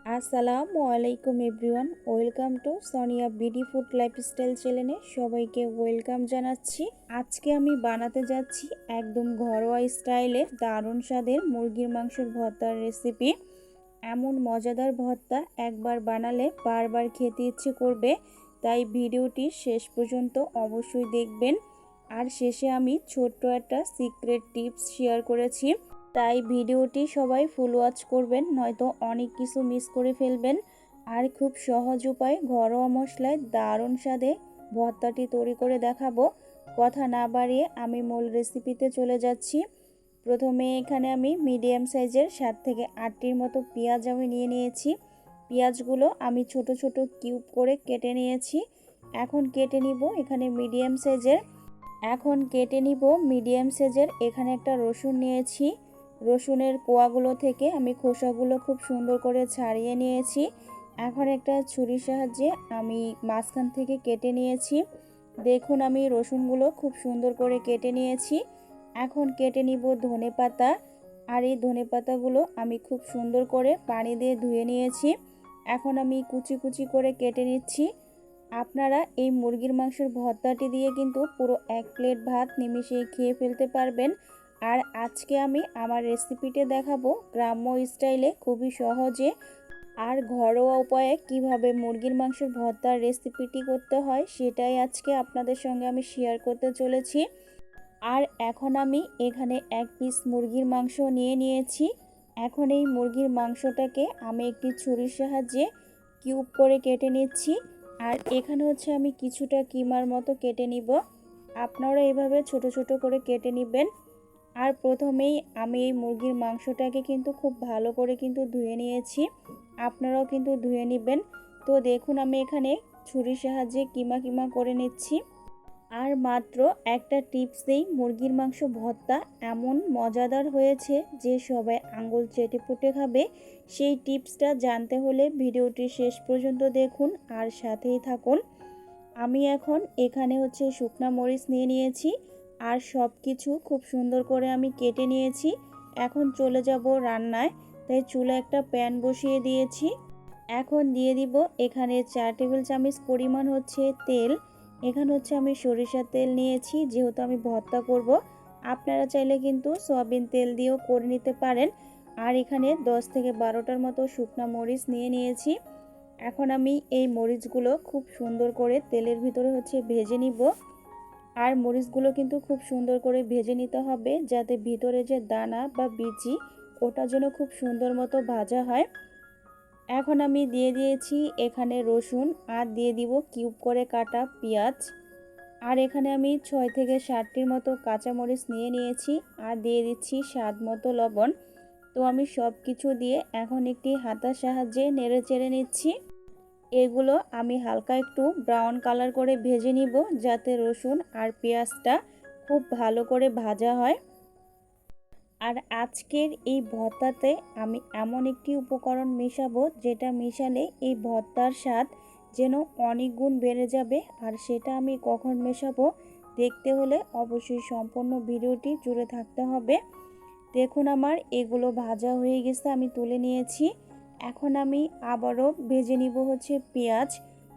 আসসালামু আলাইকুম everyone, welcome to Sonia BD food lifestyle চ্যানেলে সবাইকে ওয়েলকাম জানাচ্ছি। আজকে আমি বানাতে যাচ্ছি একদম ঘরোয়া স্টাইলে দারুণ স্বাদের মুরগির মাংসের ভর্তার রেসিপি। এমন মজাদার ভর্তা একবার বানালে বারবার খেতে ইচ্ছে করবে, তাই ভিডিওটি শেষ পর্যন্ত অবশ্যই দেখবেন। আর শেষে আমি ছোট্ট একটা সিক্রেট টিপস শেয়ার করেছি, তাই ভিডিওটি সবাই ফুল ওয়াচ করবেন, নয়তো অনেক কিছু মিস করে ফেলবেন। আর খুব সহজ উপায় ঘরোয়া মশলায় দারুণ স্বাদে ভর্তাটি তৈরি করে দেখাবো। কথা না বাড়িয়ে আমি মূল রেসিপিতে চলে যাচ্ছি। প্রথমে এখানে আমি মিডিয়াম সাইজের 7 থেকে 8টির মতো পেঁয়াজ আমি নিয়ে নিয়েছি। পেঁয়াজগুলো আমি ছোট ছোট কিউব করে কেটে নিয়েছি। এখন কেটে নিব এখানে মিডিয়াম সাইজের এখানে একটা রসুন নিয়েছি। রসুনের কোয়াগুলো থেকে আমি খোসাগুলো খুব সুন্দর করে ছাড়িয়ে নিয়েছি। এখন একটা ছুরির সাহায্যে আমি মাঝখান থেকে কেটে নিয়েছি। দেখুন আমি রসুনগুলো খুব সুন্দর করে কেটে নিয়েছি। এখন কেটে নিব ধনেপাতা। আর এই ধনেপাতাগুলো আমি খুব সুন্দর করে পানি দিয়ে ধুয়ে নিয়েছি। এখন আমি কুচি কুচি করে কেটে নিচ্ছি। আপনারা এই মুরগির মাংসের ভর্তাটি দিয়ে কিন্তু পুরো 1 প্লেট ভাত নিমিষে খেয়ে ফেলতে পারবেন। আর আজকে আমি আমার রেসিপিতে দেখাবো গ্রাম্য স্টাইলে খুবই সহজে আর ঘরোয়া উপায়ে কিভাবে মুরগির মাংসের ভর্তার রেসিপিটি করতে হয়, সেটাই আজকে আপনাদের সঙ্গে আমি শেয়ার করতে চলেছি। আর এখন আমি এখানে 1 পিস মুরগির মাংস নিয়ে নিয়েছি। এখন এই মুরগির মাংসটাকে আমি একটি ছুরির সাহায্যে কিউব করে কেটে নিচ্ছি। আর এখানে হচ্ছে আমি কিছুটা কিমার মতো কেটে নিব। আপনারা এভাবে ছোট ছোট করে কেটে নেবেন। আর প্রথমেই আমি এই মুরগির মাংসটাকে কিন্তু খুব ভালো করে কিন্তু ধুয়ে নিয়েছি। আপনারাও কিন্তু ধুয়ে নেবেন। তো দেখুন আমি এখানে ছুরির সাহায্যে কিমা কিমা করে নিচ্ছি। আর মাত্র একটা টিপসেই মুরগির মাংস ভর্তা এমন মজাদার হয়েছে যে সবাই আঙ্গুল চেটে পুটে খাবে। সেই টিপসটা জানতে হলে ভিডিওটি শেষ পর্যন্ত দেখুন আর সাথেই থাকুন। আমি এখন এখানে হচ্ছে শুকনা মরিচ নিয়ে নিয়েছি। আর সব কিছু খুব সুন্দর করে আমি কেটে নিয়েছি। এখন চলে যাব রান্নায়, তাই চুলে একটা প্যান বসিয়ে দিয়েছি। এখন দিয়ে দিব এখানে 4 টেবিল চামচ পরিমাণ হচ্ছে তেল। এখানে হচ্ছে আমি সরিষার তেল নিয়েছি, যেহেতু আমি ভর্তা করব। আপনারা চাইলে কিন্তু সয়াবিন তেল দিয়েও করে নিতে পারেন। আর এখানে 10 থেকে 12টার মতো শুকনা মরিচ নিয়ে নিয়েছি। এখন আমি এই মরিচগুলো খুব সুন্দর করে তেলের ভিতরে হচ্ছে ভেজে নিব। আর মরিচগুলো কিন্তু খুব সুন্দর করে ভেজে নিতে হবে, যাতে ভিতরে যে দানা বা বিচি ওটা যেন খুব সুন্দর মতো ভাজা হয়। এখন আমি দিয়ে দিয়েছি এখানে রসুন, আর দিয়ে দিব কিউব করে কাটা পেঁয়াজ। আর এখানে আমি 6 থেকে 7টির মতো কাঁচামরিচ নিয়ে নিয়েছি। আর দিয়ে দিচ্ছি স্বাদ মতো লবণ। তো আমি সব কিছু দিয়ে এখন একটি হাতার সাহায্যে নেড়ে চেড়ে নিচ্ছি। এগুলো আমি হালকা একটু ব্রাউন কালার করে ভেজে নিব, যাতে রসুন আর পেঁয়াজটা খুব ভালো করে ভাজা হয়। আর আজকের এই ভর্তাতে আমি এমন একটি উপকরণ মেশাবো, যেটা মেশালে এই ভর্তার স্বাদ যেন অনেক গুণ বেড়ে যাবে। আর সেটা আমি কখন মেশাবো দেখতে হলে অবশ্যই সম্পূর্ণ ভিডিওটি জুড়ে থাকতে হবে। দেখুন আমার এগুলো ভাজা হয়ে গেছে, আমি তুলে নিয়েছি। এখন আমি আবারও ভেজে নিব হচ্ছে পেঁয়াজ।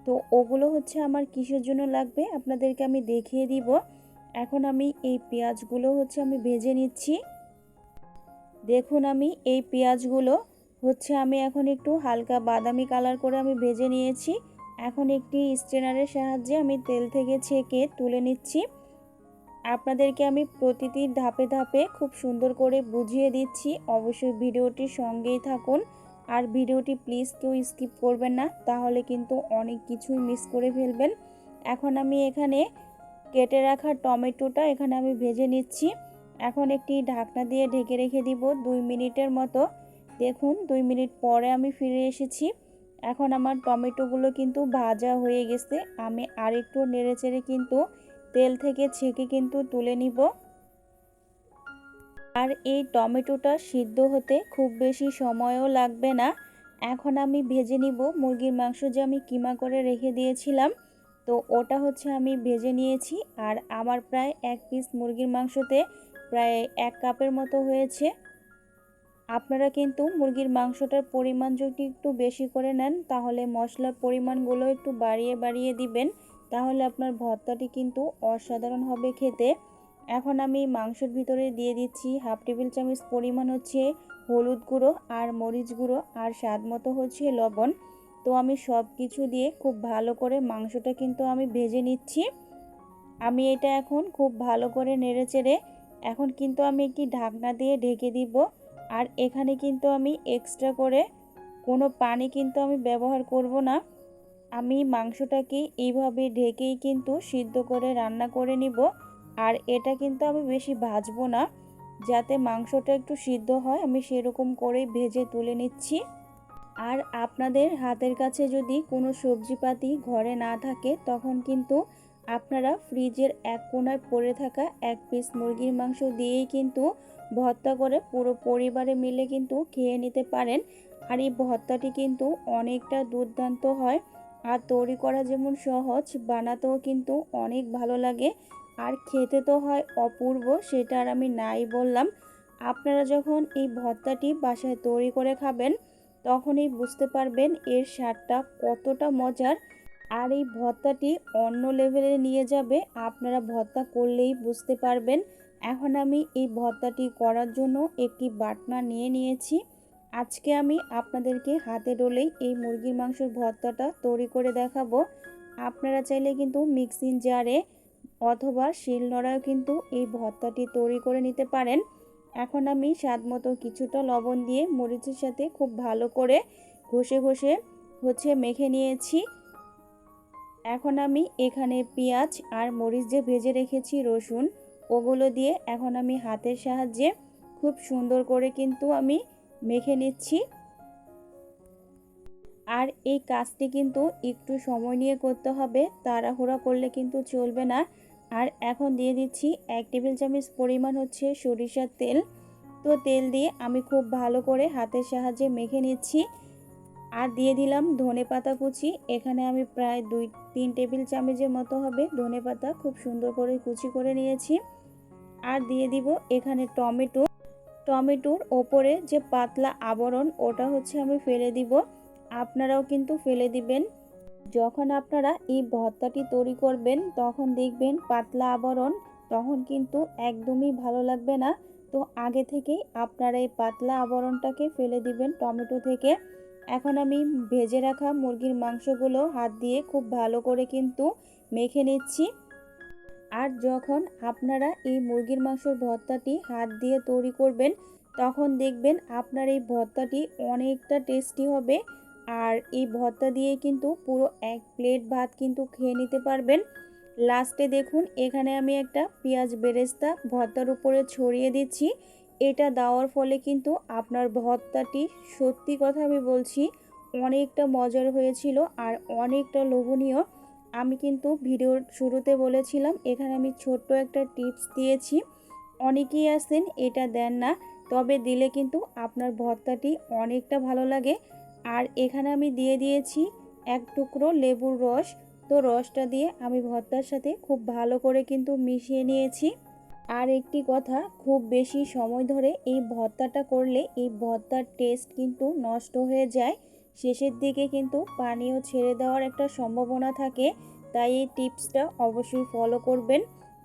তো ওগুলো হচ্ছে আমার কিসের জন্য লাগবে আপনাদেরকে আমি দেখিয়ে দিব। এখন আমি এই পেঁয়াজগুলো হচ্ছে আমি ভেজে নিচ্ছি। দেখুন আমি এই পেঁয়াজগুলো হচ্ছে আমি এখন একটু হালকা বাদামি কালার করে আমি ভেজে নিয়েছি। এখন একটি স্ট্রেনারের সাহায্যে আমি তেল থেকে ছেঁকে তুলে নিচ্ছি। আপনাদেরকে আমি প্রতিটি ধাপে ধাপে খুব সুন্দর করে বুঝিয়ে দিচ্ছি, অবশ্যই ভিডিওটির সঙ্গেই থাকুন। আর ভিডিওটি প্লিজ কেউ স্কিপ করবেন না, তাহলে কিন্তু অনেক কিছুই মিস করে ফেলবেন। এখন আমি এখানে কেটে রাখা টমেটোটা এখানে আমি ভেজে নিচ্ছি। এখন একটি ঢাকনা দিয়ে ঢেকে রেখে দিব 2 মিনিটের মতো। দেখুন 2 মিনিট পরে আমি ফিরে এসেছি। এখন আমার টমেটোগুলো কিন্তু ভাজা হয়ে গেছে। আমি আরেকটু নেড়েচেড়ে কিন্তু তেল থেকে ছেঁকে কিন্তু তুলে নিব। আর এই টমেটোটা সিদ্ধ হতে খুব বেশি সময়ও লাগবে না। এখন আমি ভেজে নিব মুরগির মাংস, যে আমি কিমা করে রেখে দিয়েছিলাম। তো ওটা হচ্ছে আমি ভেজে নিয়েছি। আর আমার প্রায় 1 পিস মুরগির মাংসতে প্রায় 1 কাপের মতো হয়েছে। আপনারা কিন্তু মুরগির মাংসটার পরিমাণ যদি একটু বেশি করে নেন তাহলে মশলার পরিমাণগুলো একটু বাড়িয়ে বাড়িয়ে দিবেন, তাহলে আপনার ভর্তাটি কিন্তু অসাধারণ হবে খেতে। এখন আমি মাংসের ভিতরে দিয়ে দিচ্ছি হাফ টেবিল চামচ পরিমাণ হচ্ছে হলুদ গুঁড়ো আর মরিচ গুঁড়ো আর স্বাদ মতো হচ্ছে লবণ। তো আমি সব কিছু দিয়ে খুব ভালো করে মাংসটা কিন্তু আমি ভেজে নিচ্ছি। আমি এটা এখন খুব ভালো করে নেড়েচেড়ে এখন কিন্তু আমি একটি ঢাকনা দিয়ে ঢেকে দিব। আর এখানে কিন্তু আমি এক্সট্রা করে কোনো পানি কিন্তু আমি ব্যবহার করব না। আমি মাংসটাকে এইভাবে ঢেকেই কিন্তু সিদ্ধ করে রান্না করে নিব। আর এটা কিন্তু আমি বেশি ভাজবো না, যাতে মাংসটা একটু সিদ্ধ হয় আমি সেরকম করেই ভেজে তুলে নিচ্ছি। আর আপনাদের হাতের কাছে যদি কোনো সবজিপাতি ঘরে না থাকে তখন কিন্তু আপনারা ফ্রিজের এক কোণায় পড়ে থাকা এক পিস মুরগির মাংস দিয়েই কিন্তু ভর্তা করে পুরো পরিবারে মিলে কিন্তু খেয়ে নিতে পারেন। আর এই ভর্তাটি কিন্তু অনেকটা দুর্দান্ত হয়, আর তৈরি করা যেমন সহজ, বানাতেও কিন্তু অনেক ভালো লাগে আর খেতে তো হয় অপূর্ব, সেটা আর আমি নাই বললাম। আপনারা যখন এই ভর্তাটি বাসায় তৈরি করে খাবেন তখনই বুঝতে পারবেন এর স্বাদটা কতটা মজার। আর এই ভর্তাটি অন্য লেভেলে নিয়ে যাবে, আপনারা ভর্তা করলেই বুঝতে পারবেন। এখন আমি এই ভর্তাটি করার জন্য একটি বাটনা নিয়ে নিয়েছি। আজকে আমি আপনাদেরকে হাতে ডলেই এই মুরগির মাংসের ভর্তাটা তৈরি করে দেখাবো। আপনারা চাইলে কিন্তু মিক্সিং জারে অথবা শিলনোড়ায়ও কিন্তু এই ভর্তাটি তৈরি করে নিতে পারেন। এখন আমি স্বাদ মতো কিছুটা লবণ দিয়ে মরিচের সাথে খুব ভালো করে ঘষে ঘষে মেখে নিয়েছি। এখন আমি এখানে পেঁয়াজ আর মরিচ যে ভেজে রেখেছি রসুন, ওগুলো দিয়ে এখন আমি হাতের সাহায্যে খুব সুন্দর করে কিন্তু আমি মেখে নিচ্ছি। আর এই কাজটি কিন্তু একটু সময় নিয়ে করতে হবে, তাড়াহুড়া করলে কিন্তু চলবে না। আর এখন দিয়ে দিচ্ছি 1 টেবিল চামচ পরিমাণ হচ্ছে সরিষার তেল। তো তেল দিয়ে আমি খুব ভালো করে হাতের সাহায্যে মেখে নিচ্ছি। আর দিয়ে দিলাম ধনেপাতা কুচি, এখানে আমি প্রায় 2-3 টেবিল চামচের মতো হবে ধনেপাতা খুব সুন্দর করে কুচি করে নিয়েছি। আর দিয়ে দিব এখানে টমেটোর ওপরে যে পাতলা আবরণ ওটা হচ্ছে আমি ফেলে দিব। আপনারাও কিন্তু ফেলে দিবেন। যখন আপনারা এই ভর্তাটি তৈরি করবেন তখন দেখবেন পাতলা আবরণ, তখন কিন্তু একদমই ভালো লাগবে না। তো আগে থেকেই আপনারা এই পাতলা আবরণটাকে ফেলে দিবেন টমেটো থেকে। এখন আমি ভেজে রাখা মুরগির মাংসগুলো হাত দিয়ে খুব ভালো করে কিন্তু মেখে নিচ্ছি। আর যখন আপনারা এই মুরগির মাংসের ভর্তাটি হাত দিয়ে তৈরি করবেন তখন দেখবেন আপনার এই ভর্তাটি অনেকটা টেস্টি হবে। আর এই ভর্তা দিয়ে কিন্তু পুরো 1 প্লেট ভাত কিন্তু খেয়ে নিতে পারবেন। লাস্টে দেখুন এখানে আমি একটা পেঁয়াজ বেরেস্তা ভর্তার উপরে ছড়িয়ে দিচ্ছি। এটা দেওয়ার ফলে কিন্তু আপনার ভর্তাটি, সত্যি কথা আমি বলছি, অনেকটা মজার হয়েছিল আর অনেকটা লোভনীয়। আমি কিন্তু ভিডিওর শুরুতে বলেছিলাম এখানে আমি ছোট্ট একটা টিপস দিয়েছি। অনেকেই আছেন এটা দেন না, তবে দিলে কিন্তু আপনার ভর্তাটি অনেকটা ভালো লাগে। আর এখানে আমি দিয়ে দিয়েছি 1 টুকরো লেবুর রস। তো রসটা দিয়ে আমি ভর্তার সাথে খুব ভালো করে কিন্তু মিশিয়ে নিয়েছি। আর একটি কথা, খুব বেশি সময় ধরে এই ভর্তাটা করলে এই ভর্তার টেস্ট কিন্তু নষ্ট হয়ে যায়, শেষের দিকে কিন্তু পানিও ছেড়ে দেওয়ার একটা সম্ভাবনা থাকে। তাই এই টিপসটা অবশ্যই ফলো করবেন।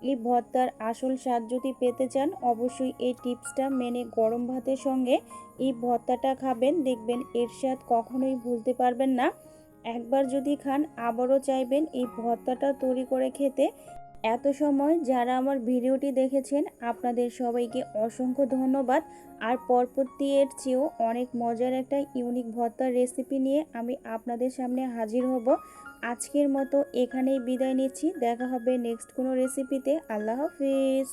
এই ভর্তার আসল স্বাদ যদি পেতে চান অবশ্যই এই টিপসটা মেনে গরম ভাতের সঙ্গে এই ভর্তাটা খাবেন, দেখবেন এর স্বাদ কখনোই ভুলতে পারবেন না। একবার যদি খান আবারও চাইবেন এই ভর্তাটা তৈরি করে খেতে। এত সময় যারা আমার ভিডিওটি দেখেছেন আপনাদের সবাইকে অসংখ্য ধন্যবাদ। আর পরবর্তী এর চেয়েও অনেক মজার একটা ইউনিক ভর্তার রেসিপি নিয়ে আমি আপনাদের সামনে হাজির হব। আজকের মতো এখানেই বিদায় নিচ্ছি, দেখা হবে নেক্সট কোনো রেসিপিতে। আল্লাহ হাফিজ।